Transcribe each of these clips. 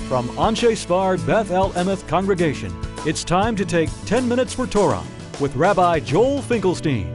From Anshe Sfard Beth El Emeth Congregation, it's time to take 10 Minutes for Torah with Rabbi Joel Finkelstein.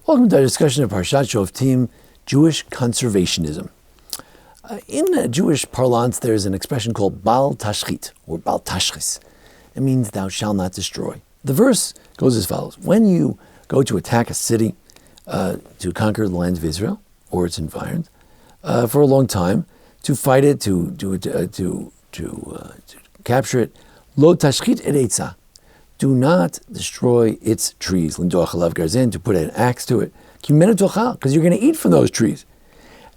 Welcome to our discussion of Parshat Shofetim, Jewish Conservationism. In Jewish parlance, there's an expression called Bal Tashchit, or Bal Tashchis. It means thou shalt not destroy. The verse goes as follows. When you go to attack a city to conquer the land of Israel or its environs for a long time, to fight it, to capture it, lo tashchit et eitzah. Do not destroy its trees. Lindoach alav garzin, to put an axe to it. Because you're going to eat from those trees.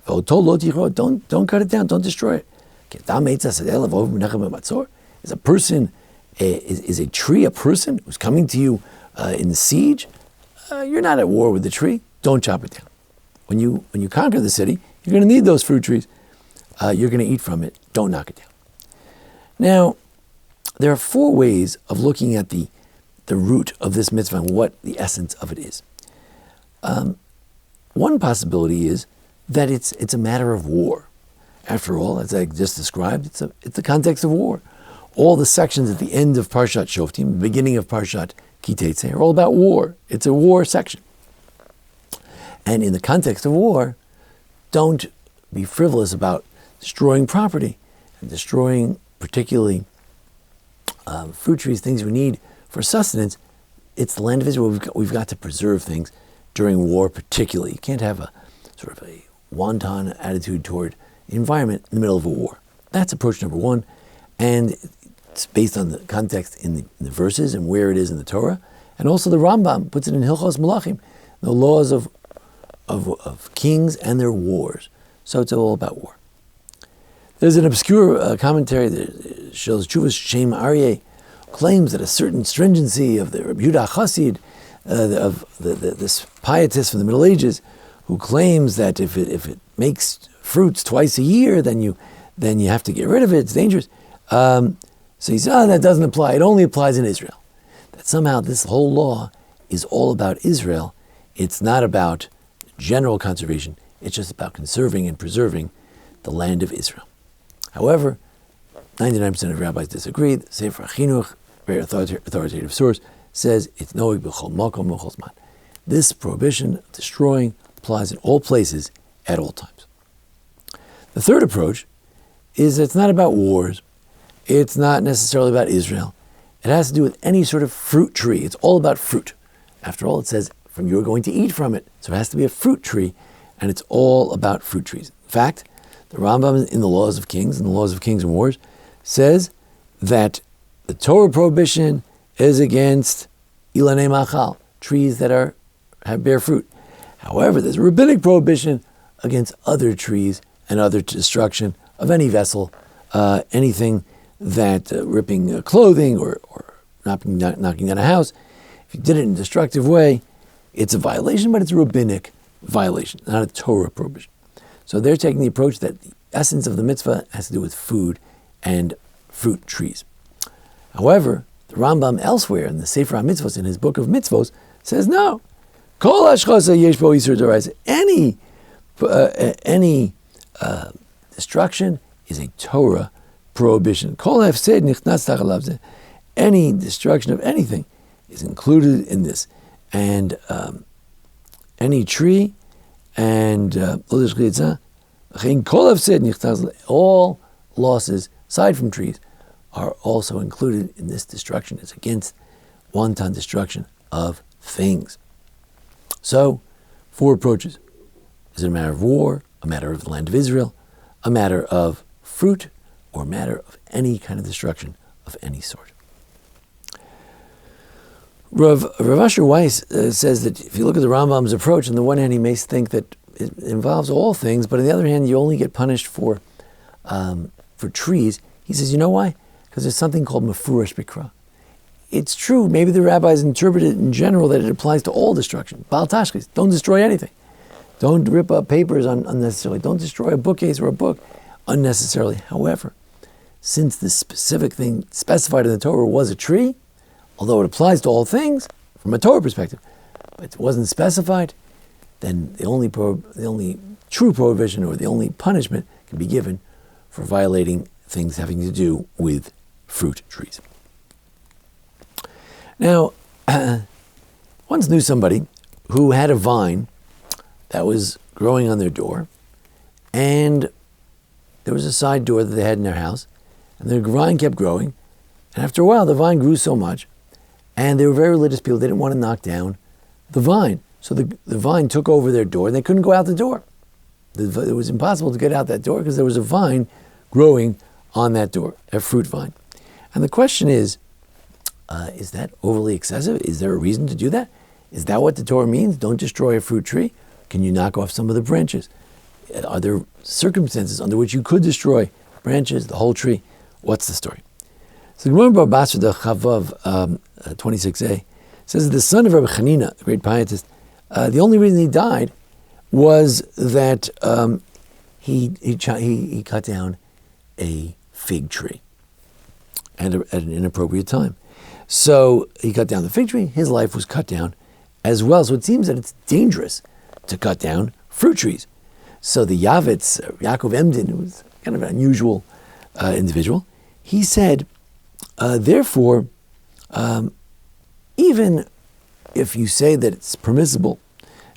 Don't cut it down. Don't destroy it. Is a tree a person who's coming to you in the siege? You're not at war with the tree. Don't chop it down. When you conquer the city, you're going to need those fruit trees. You're going to eat from it. Don't knock it down. Now, there are four ways of looking at the root of this mitzvah and what the essence of it is. One possibility is that it's a matter of war. After all, as I just described, it's the context of war. All the sections at the end of Parshat Shoftim, the beginning of Parshat Kiteitzei, are all about war. It's a war section. And in the context of war, don't be frivolous about destroying property and destroying particularly fruit trees, things we need for sustenance. It's the land of Israel. We've got to preserve things during war particularly. You can't have a sort of a wanton attitude toward the environment in the middle of a war. That's approach number one. And it's based on the context in the verses and where it is in the Torah. And also the Rambam puts it in Hilchos Malachim, the laws of kings and their wars. So it's all about war. There's an obscure commentary that shows Chuvas Shem Aryeh claims that a certain stringency of the Rabbi Yehuda Chassid, of this pietist from the Middle Ages, who claims that if it makes fruits twice a year, then you have to get rid of it. It's dangerous. So he said, that doesn't apply. It only applies in Israel. That somehow this whole law is all about Israel. It's not about general conservation. It's just about conserving and preserving the land of Israel. However, 99% of rabbis disagree. The Sefer HaChinuch, very authoritative source, says it's noeg b'chol makom b'chol zman. This prohibition of destroying applies in all places at all times. The third approach is that it's not about wars. It's not necessarily about Israel. It has to do with any sort of fruit tree. It's all about fruit. After all, it says, from you are going to eat from it. So it has to be a fruit tree, and it's all about fruit trees. In fact, the Rambam in the Laws of Kings, and Wars, says that the Torah prohibition is against ilanei machal, trees that bear fruit. However, there's a rabbinic prohibition against other trees and other destruction of any vessel, anything that ripping clothing or knocking down a house. If you did it in a destructive way, it's a violation, but it's a rabbinic violation, not a Torah prohibition. So they're taking the approach that the essence of the mitzvah has to do with food and fruit trees. However, the Rambam elsewhere in the Sefer HaMitzvos, in his book of mitzvos, says no. Kol hashchasa yesh bo isur d'oraisa. Any destruction is a Torah prohibition. Kol hefsed nichnas tachalav zeh. Any destruction of anything is included in this. And any tree and all losses, aside from trees, are also included in this destruction. It's against wanton destruction of things. So, four approaches. Is it a matter of war, a matter of the land of Israel, a matter of fruit, or a matter of any kind of destruction of any sort? Rav Asher Weiss says that if you look at the Rambam's approach, on the one hand he may think that it involves all things, but on the other hand you only get punished for trees. He says, you know why? Because there's something called mefurish bikra. It's true, maybe the rabbis interpret it in general that it applies to all destruction. Bal tashchis, don't destroy anything. Don't rip up papers unnecessarily. Don't destroy a bookcase or a book unnecessarily. However, since this specific thing specified in the Torah was a tree, although it applies to all things from a Torah perspective, but it wasn't specified, then the only true prohibition or the only punishment can be given for violating things having to do with fruit trees. Now, once knew somebody who had a vine that was growing on their door, and there was a side door that they had in their house, and the vine kept growing, and after a while the vine grew so much, and they were very religious people, they didn't want to knock down the vine. So the vine took over their door, and they couldn't go out the door. It was impossible to get out that door because there was a vine growing on that door, a fruit vine. And the question is that overly excessive? Is there a reason to do that? Is that what the Torah means? Don't destroy a fruit tree? Can you knock off some of the branches? Are there circumstances under which you could destroy branches, the whole tree? What's the story? So Gemara Bava Basra, the Chavav 26a, says that the son of Rabbi Chanina, the great pietist, the only reason he died was that he cut down a fig tree at an inappropriate time. So he cut down the fig tree, his life was cut down as well. So it seems that it's dangerous to cut down fruit trees. So the Yavitz, Yaakov Emden, who was kind of an unusual individual, he said, therefore, even if you say that it's permissible,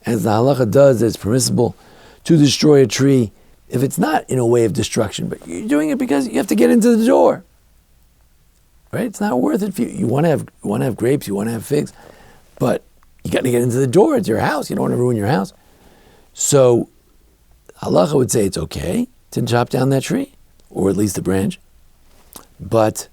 as the halacha does, that it's permissible to destroy a tree, if it's not in a way of destruction, but you're doing it because you have to get into the door, right? It's not worth it for you. You want to have grapes, you want to have figs, but you got to get into the door. It's your house. You don't want to ruin your house. So halacha would say it's okay to chop down that tree, or at least the branch, but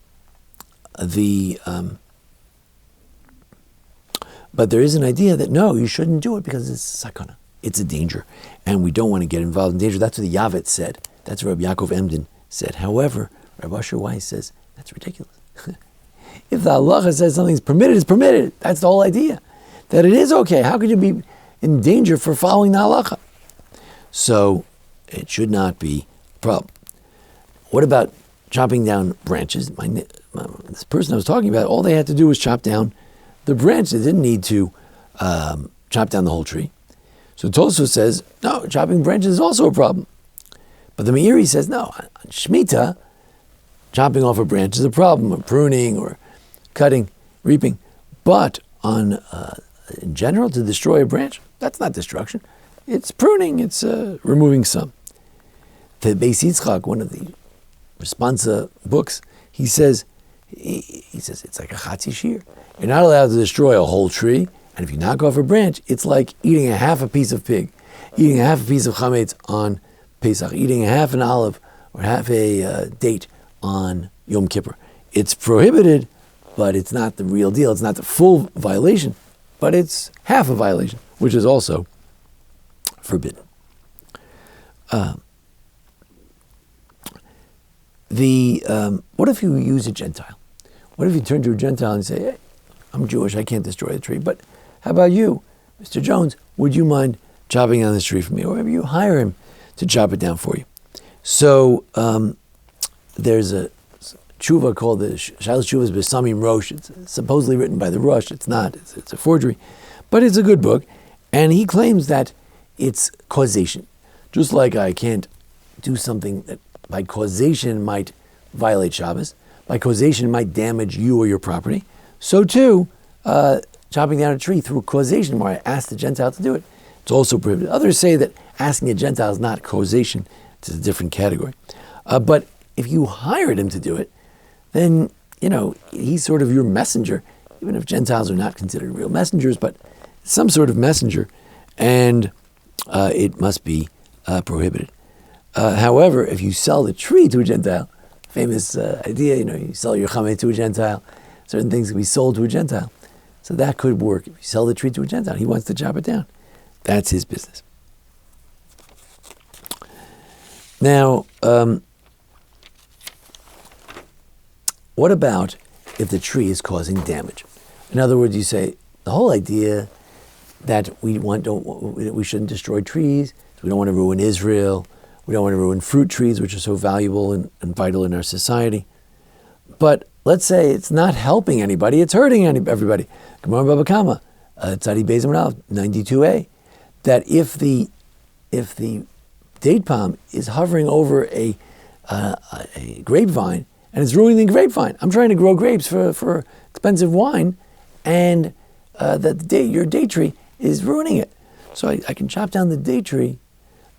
but there is an idea that no, you shouldn't do it because it's sakana. It's a danger, and we don't want to get involved in danger. That's what the Yavitz said. That's what Rabbi Yaakov Emden said. However, Rabbi Asher Weiss says that's ridiculous. If the halacha says something's permitted, it's permitted. That's the whole idea. That it is okay. How could you be in danger for following the halacha? So it should not be a problem. What about chopping down branches? This person I was talking about, all they had to do was chop down the branch. They didn't need to chop down the whole tree. So Tosfos says, no, chopping branches is also a problem. But the Meiri says, no, on Shemitah, chopping off a branch is a problem, or pruning, or cutting, reaping. But on in general, to destroy a branch, that's not destruction. It's pruning, it's removing some. The Beis Yitzchak, one of the Responsa books, he says it's like a chatzi shir. You're not allowed to destroy a whole tree, and if you knock off a branch, it's like eating a half a piece of pig, eating a half a piece of chametz on Pesach, eating a half an olive or half a date on Yom Kippur. It's prohibited, but it's not the real deal. It's not the full violation, but it's half a violation, which is also forbidden. What if you use a Gentile? What if you turn to a Gentile and say, hey, I'm Jewish, I can't destroy the tree, but how about you, Mr. Jones, would you mind chopping down this tree for me? Or maybe you hire him to chop it down for you. So there's a tshuva called the Shalos Tshuvas B'Samim Rosh. It's supposedly written by the Rosh. It's not. It's a forgery. But it's a good book. And he claims that it's causation. Just like I can't do something that by causation might violate Shabbos, by causation might damage you or your property, so too, chopping down a tree through causation, where I ask the Gentile to do it, it's also prohibited. Others say that asking a Gentile is not causation, it's a different category. But if you hired him to do it, then, he's sort of your messenger, even if Gentiles are not considered real messengers, but some sort of messenger, and it must be prohibited. However, if you sell the tree to a Gentile, famous idea, you sell your chametz to a Gentile, certain things can be sold to a Gentile. So that could work. If you sell the tree to a Gentile, he wants to chop it down. That's his business. Now, what about if the tree is causing damage? In other words, you say, the whole idea that we shouldn't destroy trees, we don't want to ruin Israel, we don't want to ruin fruit trees, which are so valuable and vital in our society. But let's say it's not helping anybody, it's hurting everybody. Gemara Baba Kama, Tzadi Beis Amud Aleph, 92a. that if the date palm is hovering over a grapevine and it's ruining the grapevine, I'm trying to grow grapes for expensive wine, and your date tree is ruining it. So I can chop down the date tree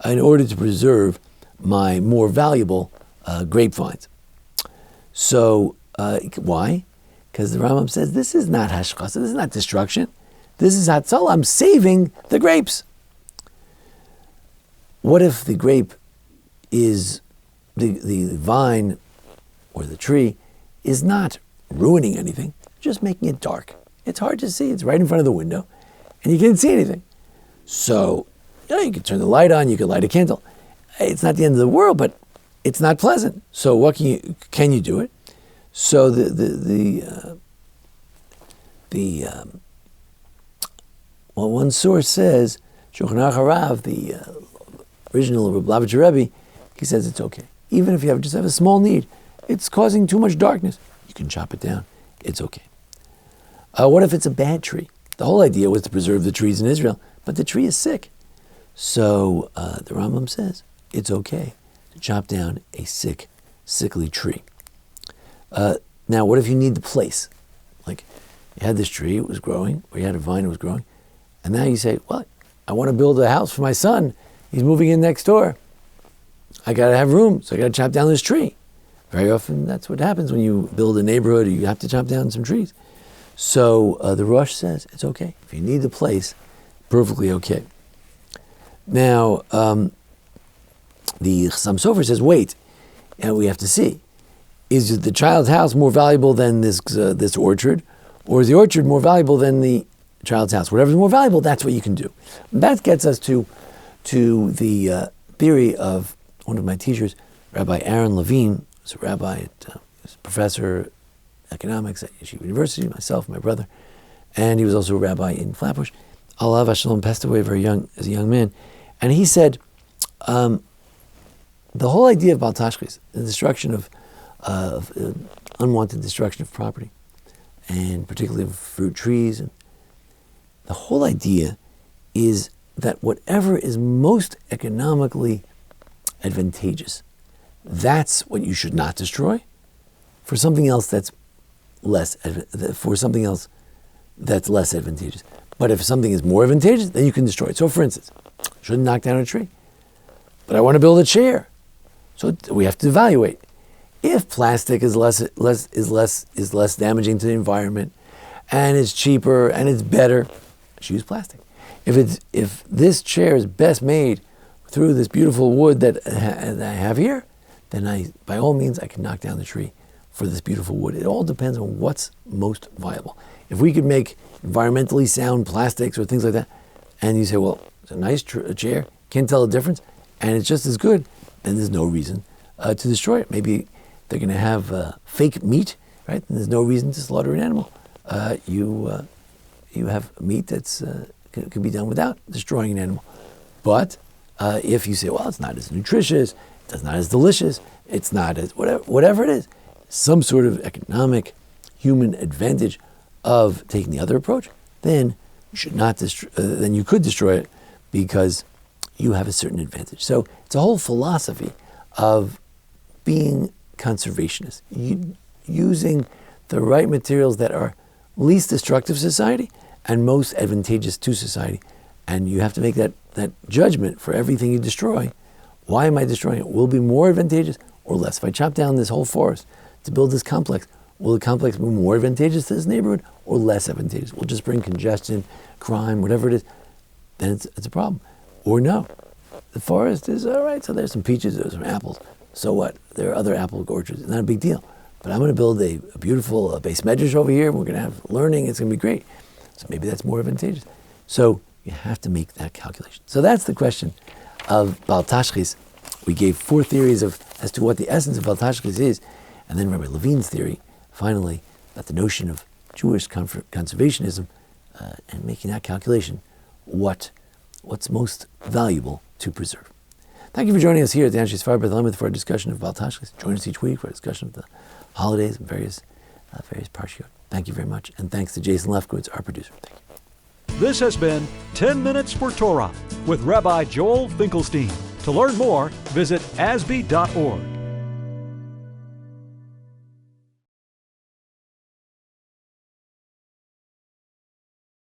in order to preserve my more valuable grapevines. So why? Because the Rambam says this is not hashchasa, this is not destruction. This is hatzalah. I'm saving the grapes. What if the grape is, the vine or the tree is not ruining anything, just making it dark? It's hard to see. It's right in front of the window, and you can't see anything. So, you can turn the light on, you can light a candle. It's not the end of the world, but it's not pleasant. So what can you do it? So one source says, Shulchan Aruch Harav, the original Lubavitcher Rebbe, he says it's okay. Even if you just have a small need, it's causing too much darkness, you can chop it down. It's okay. What if it's a bad tree? The whole idea was to preserve the trees in Israel, but the tree is sick. So the Rambam says it's okay to chop down a sickly tree. Now, what if you need the place? Like, you had this tree, it was growing, or you had a vine, it was growing, and now you say, well, I want to build a house for my son. He's moving in next door. I got to have room, so I got to chop down this tree. Very often, that's what happens when you build a neighborhood, or you have to chop down some trees. So the Rosh says, it's okay. If you need the place, perfectly okay. Now, the Chassam Sofer says, wait, and we have to see. Is the child's house more valuable than this orchard? Or is the orchard more valuable than the child's house? Whatever's more valuable, that's what you can do. And that gets us to the theory of one of my teachers, Rabbi Aaron Levine, who's a rabbi, was a professor of economics at Yeshiva University, myself, my brother, and he was also a rabbi in Flatbush. Alav Hashalom passed away as a young man. And he said, the whole idea of Baal Tashchis, the destruction of unwanted destruction of property, and particularly of fruit trees, and the whole idea is that whatever is most economically advantageous, that's what you should not destroy for something else that's less advantageous. But if something is more advantageous, then you can destroy it. So, for instance, shouldn't knock down a tree, but I want to build a chair, so we have to evaluate. If plastic is less damaging to the environment, and it's cheaper and it's better, choose plastic. If this chair is best made through this beautiful wood that I have here, then by all means I can knock down the tree for this beautiful wood. It all depends on what's most viable. If we could make environmentally sound plastics or things like that, and you say, well, it's a nice chair, can't tell the difference, and it's just as good, then there's no reason to destroy it. Maybe they're going to have fake meat, right? And there's no reason to slaughter an animal. You have meat that's can be done without destroying an animal. But if you say, well, it's not as nutritious, it's not as delicious, it's not as whatever it is, some sort of economic, human advantage of taking the other approach, then you should not then you could destroy it because you have a certain advantage. So it's a whole philosophy of being conservationist, using the right materials that are least destructive to society and most advantageous to society. And you have to make that judgment for everything you destroy. Why am I destroying it? Will it be more advantageous or less? If I chop down this whole forest to build this complex, will the complex be more advantageous to this neighborhood or less advantageous? Will it just bring congestion, crime, whatever it is? Then it's a problem. Or no, the forest is all right, so there's some peaches, there's some apples. So what? There are other apple orchards. It's not a big deal. But I'm going to build a beautiful base medrash over here. We're going to have learning. It's going to be great. So maybe that's more advantageous. So you have to make that calculation. So that's the question of Baal Tashchis. We gave 4 theories as to what the essence of Baal Tashchis is. And then Rabbi Levine's theory, finally, about the notion of Jewish conservationism and making that calculation, what's most valuable to preserve. Thank you for joining us here at the Anshe Sfar Beth Lemeth for a discussion of Baal Tashchis. Join us each week for a discussion of the holidays and various parshiot. Thank you very much, and thanks to Jason Lefkowitz, our producer. Thank you. This has been 10 Minutes for Torah with Rabbi Joel Finkelstein. To learn more, visit asb.org.